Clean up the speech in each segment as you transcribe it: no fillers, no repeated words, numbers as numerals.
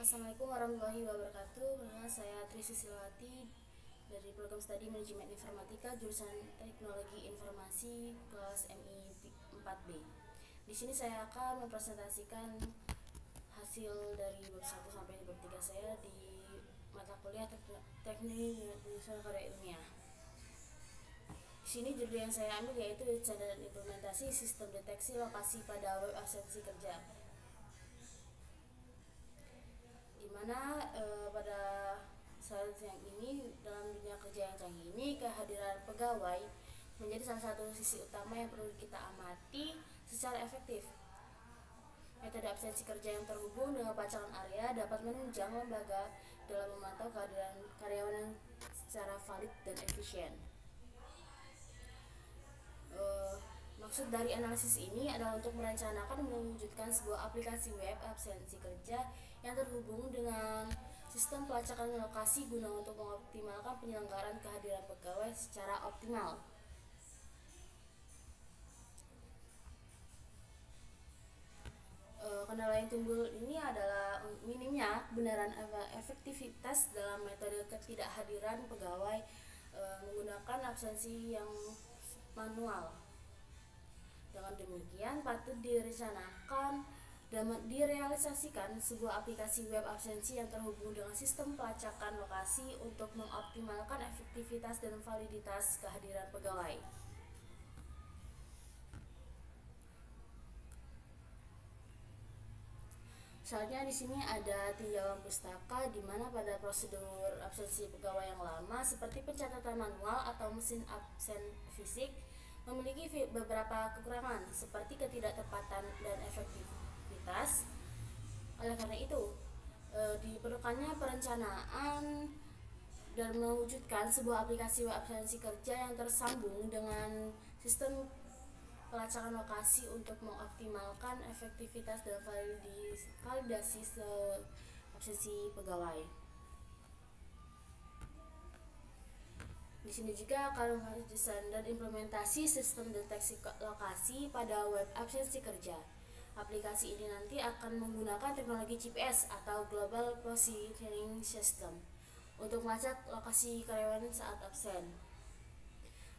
Assalamualaikum warahmatullahi wabarakatuh. Nama saya Tri Susilawati dari program studi Manajemen Informatika jurusan Teknologi Informasi kelas MI 4B. Di sini saya akan mempresentasikan hasil dari bab 1 sampai bab 3 saya di mata kuliah Teknik Penyusunan Karya Ilmiah. Di sini judul yang saya ambil yaitu Cara dan Implementasi Sistem Deteksi Lokasi pada Web Absensi Kerja. Dimana pada saat yang ini, dalam dunia kerja yang canggih ini, kehadiran pegawai menjadi salah satu sisi utama yang perlu kita amati secara efektif. Metode absensi kerja yang terhubung dengan pelacakan area dapat menunjang lembaga dalam memantau kehadiran karyawan yang secara valid dan efisien. Maksud dari analisis ini adalah untuk merencanakan mewujudkan sebuah aplikasi web absensi kerja yang terhubung dengan sistem pelacakan lokasi guna untuk mengoptimalkan penyelenggaraan kehadiran pegawai secara optimal. Kendala yang timbul ini adalah minimnya kebenaran efektivitas dalam metode ketidakhadiran pegawai menggunakan absensi yang manual. Dengan demikian, patut direncanakan dan direalisasikan sebuah aplikasi web absensi yang terhubung dengan sistem pelacakan lokasi untuk mengoptimalkan efektivitas dan validitas kehadiran pegawai. Soalnya di sini ada tinjauan pustaka di mana pada prosedur absensi pegawai yang lama seperti pencatatan manual atau mesin absen fisik memiliki beberapa kekurangan seperti ketidaktepatan dan efektivitas. Oleh karena itu, diperlukannya perencanaan dan mewujudkan sebuah aplikasi web absensi kerja yang tersambung dengan sistem pelacakan lokasi untuk mengoptimalkan efektivitas dan validasi absensi pegawai. Di sini juga akan membahas desain dan implementasi sistem deteksi lokasi pada web absensi kerja. Aplikasi ini nanti akan menggunakan teknologi GPS atau Global Positioning System untuk melacak lokasi karyawan saat absen.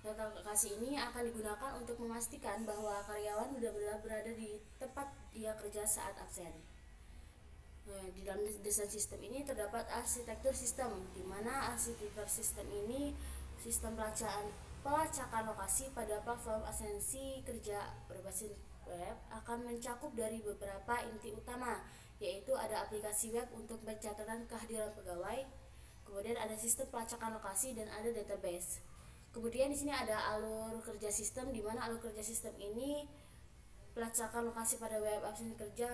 Data lokasi ini akan digunakan untuk memastikan bahwa karyawan benar-benar berada di tempat dia kerja saat absen. Di dalam desain sistem ini terdapat arsitektur sistem, di mana arsitektur sistem ini sistem pelacakan lokasi pada platform absensi kerja berbasis web akan mencakup dari beberapa inti utama, yaitu ada aplikasi web untuk pencatatan kehadiran pegawai, kemudian ada sistem pelacakan lokasi dan ada database. Kemudian di sini ada alur kerja sistem, di mana alur kerja sistem ini pelacakan lokasi pada web absensi kerja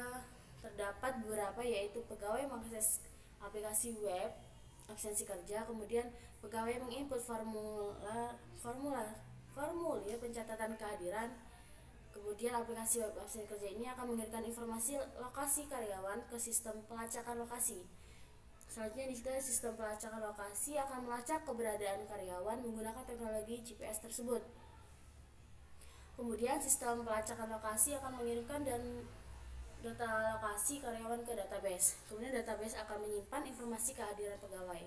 terdapat beberapa, yaitu pegawai mengakses aplikasi web absensi kerja, kemudian pegawai menginput formulir pencatatan kehadiran, kemudian aplikasi web absensi kerja ini akan mengirimkan informasi lokasi karyawan ke sistem pelacakan lokasi. Selanjutnya di sini sistem pelacakan lokasi akan melacak keberadaan karyawan menggunakan teknologi GPS tersebut. Kemudian sistem pelacakan lokasi akan mengirimkan data lokasi karyawan ke database. Kemudian database akan menyimpan informasi kehadiran pegawai,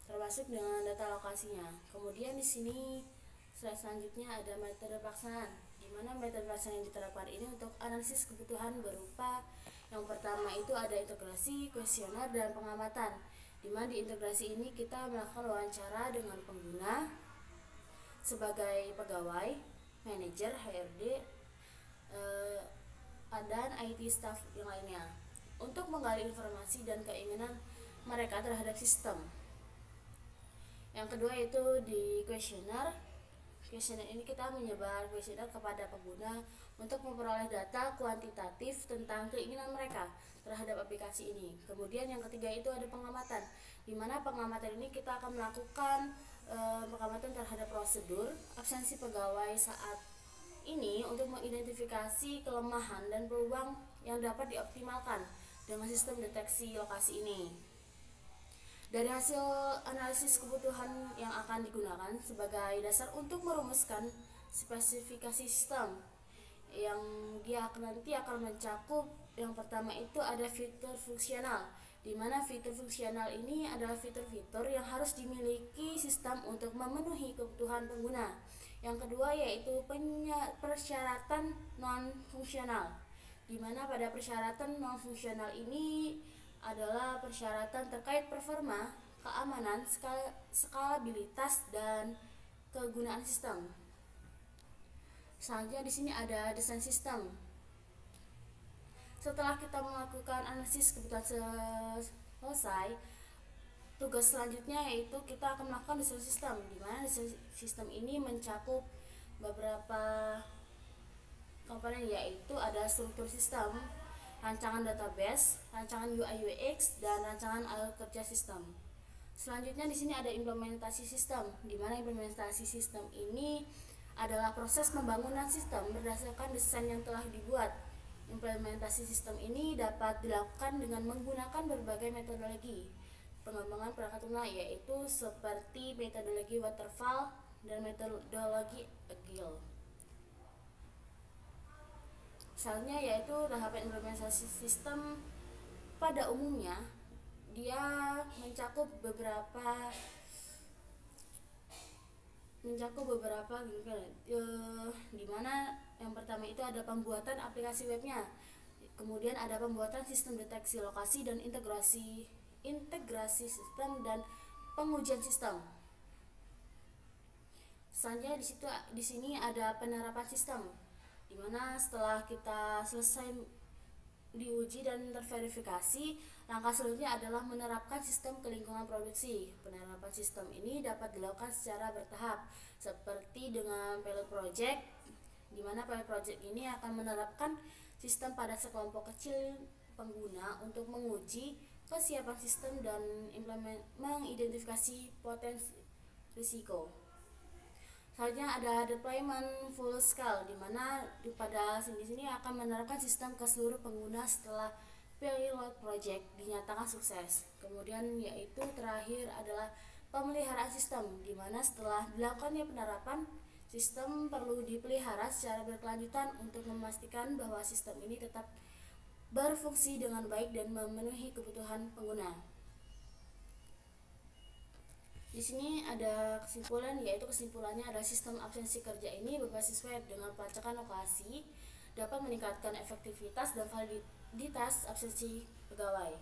termasuk dengan data lokasinya. Kemudian di sini slide selanjutnya ada metode pelaksanaan, di mana metode pelaksanaan yang diterapkan ini untuk analisis kebutuhan berupa yang pertama itu ada integrasi, kuesioner, dan pengamatan. Di mana di integrasi ini kita melakukan wawancara dengan pengguna sebagai pegawai, manajer, HRD, dan IT staff yang lainnya untuk menggali informasi dan keinginan mereka terhadap sistem. Yang kedua itu di kuesioner. Kuesioner ini kita menyebar kuesioner kepada pengguna untuk memperoleh data kuantitatif tentang keinginan mereka terhadap aplikasi ini. Kemudian yang ketiga itu ada pengamatan, di mana pengamatan ini kita akan melakukan pengamatan terhadap prosedur absensi pegawai saat ini untuk mengidentifikasi kelemahan dan peluang yang dapat dioptimalkan dengan sistem deteksi lokasi ini. Dari hasil analisis kebutuhan yang akan digunakan sebagai dasar untuk merumuskan spesifikasi sistem yang dia nanti akan mencakup, yang pertama itu ada fitur fungsional, di mana fitur fungsional ini adalah fitur-fitur yang harus dimiliki sistem untuk memenuhi kebutuhan pengguna. Yang kedua yaitu persyaratan non-fungsional, di mana pada persyaratan non-fungsional ini adalah persyaratan terkait performa, keamanan, skalabilitas, dan kegunaan sistem. Selanjutnya di sini ada desain sistem. Setelah kita melakukan analisis kebutuhan selesai, tugas selanjutnya yaitu kita akan melakukan desain sistem, di mana desain sistem ini mencakup beberapa komponen, yaitu ada struktur sistem, rancangan database, rancangan UI UX, dan rancangan alat kerja sistem. Selanjutnya di sini ada implementasi sistem, di mana implementasi sistem ini adalah proses pembangunan sistem berdasarkan desain yang telah dibuat. Implementasi sistem ini dapat dilakukan dengan menggunakan berbagai metodologi pengembangan perangkat lunak, yaitu seperti metodologi waterfall dan metodologi agile. Selanjutnya yaitu tahapan implementasi sistem. Pada umumnya dia mencakup beberapa di mana yang pertama itu ada pembuatan aplikasi webnya, kemudian ada pembuatan sistem deteksi lokasi dan integrasi sistem dan pengujian sistem. Selanjutnya di sini ada penerapan sistem, di mana setelah kita selesai diuji dan terverifikasi, langkah selanjutnya adalah menerapkan sistem ke lingkungan produksi. Penerapan sistem ini dapat dilakukan secara bertahap, seperti dengan pilot project, di mana pilot project ini akan menerapkan sistem pada sekelompok kecil pengguna untuk menguji kesiapan sistem dan mengidentifikasi potensi risiko. Selanjutnya ada deployment full scale, di mana pada sini akan menerapkan sistem ke seluruh pengguna setelah pilot project dinyatakan sukses. Kemudian yaitu terakhir adalah pemeliharaan sistem, di mana setelah dilakukannya penerapan, sistem perlu dipelihara secara berkelanjutan untuk memastikan bahwa sistem ini tetap berfungsi dengan baik dan memenuhi kebutuhan pengguna. Di sini ada kesimpulan, yaitu kesimpulannya adalah sistem absensi kerja ini berbasis web dengan pelacakan lokasi dapat meningkatkan efektivitas dan validitas absensi pegawai.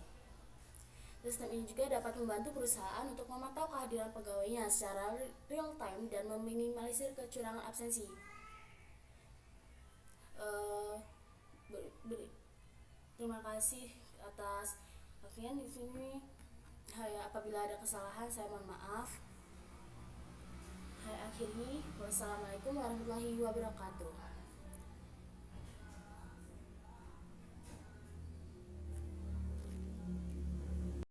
Sistem ini juga dapat membantu perusahaan untuk memantau kehadiran pegawainya secara real time dan meminimalisir kecurangan absensi. Terima kasih atas perhatian di sini. Apabila ada kesalahan saya mohon maaf. Akhiri, wassalamualaikum warahmatullahi wabarakatuh.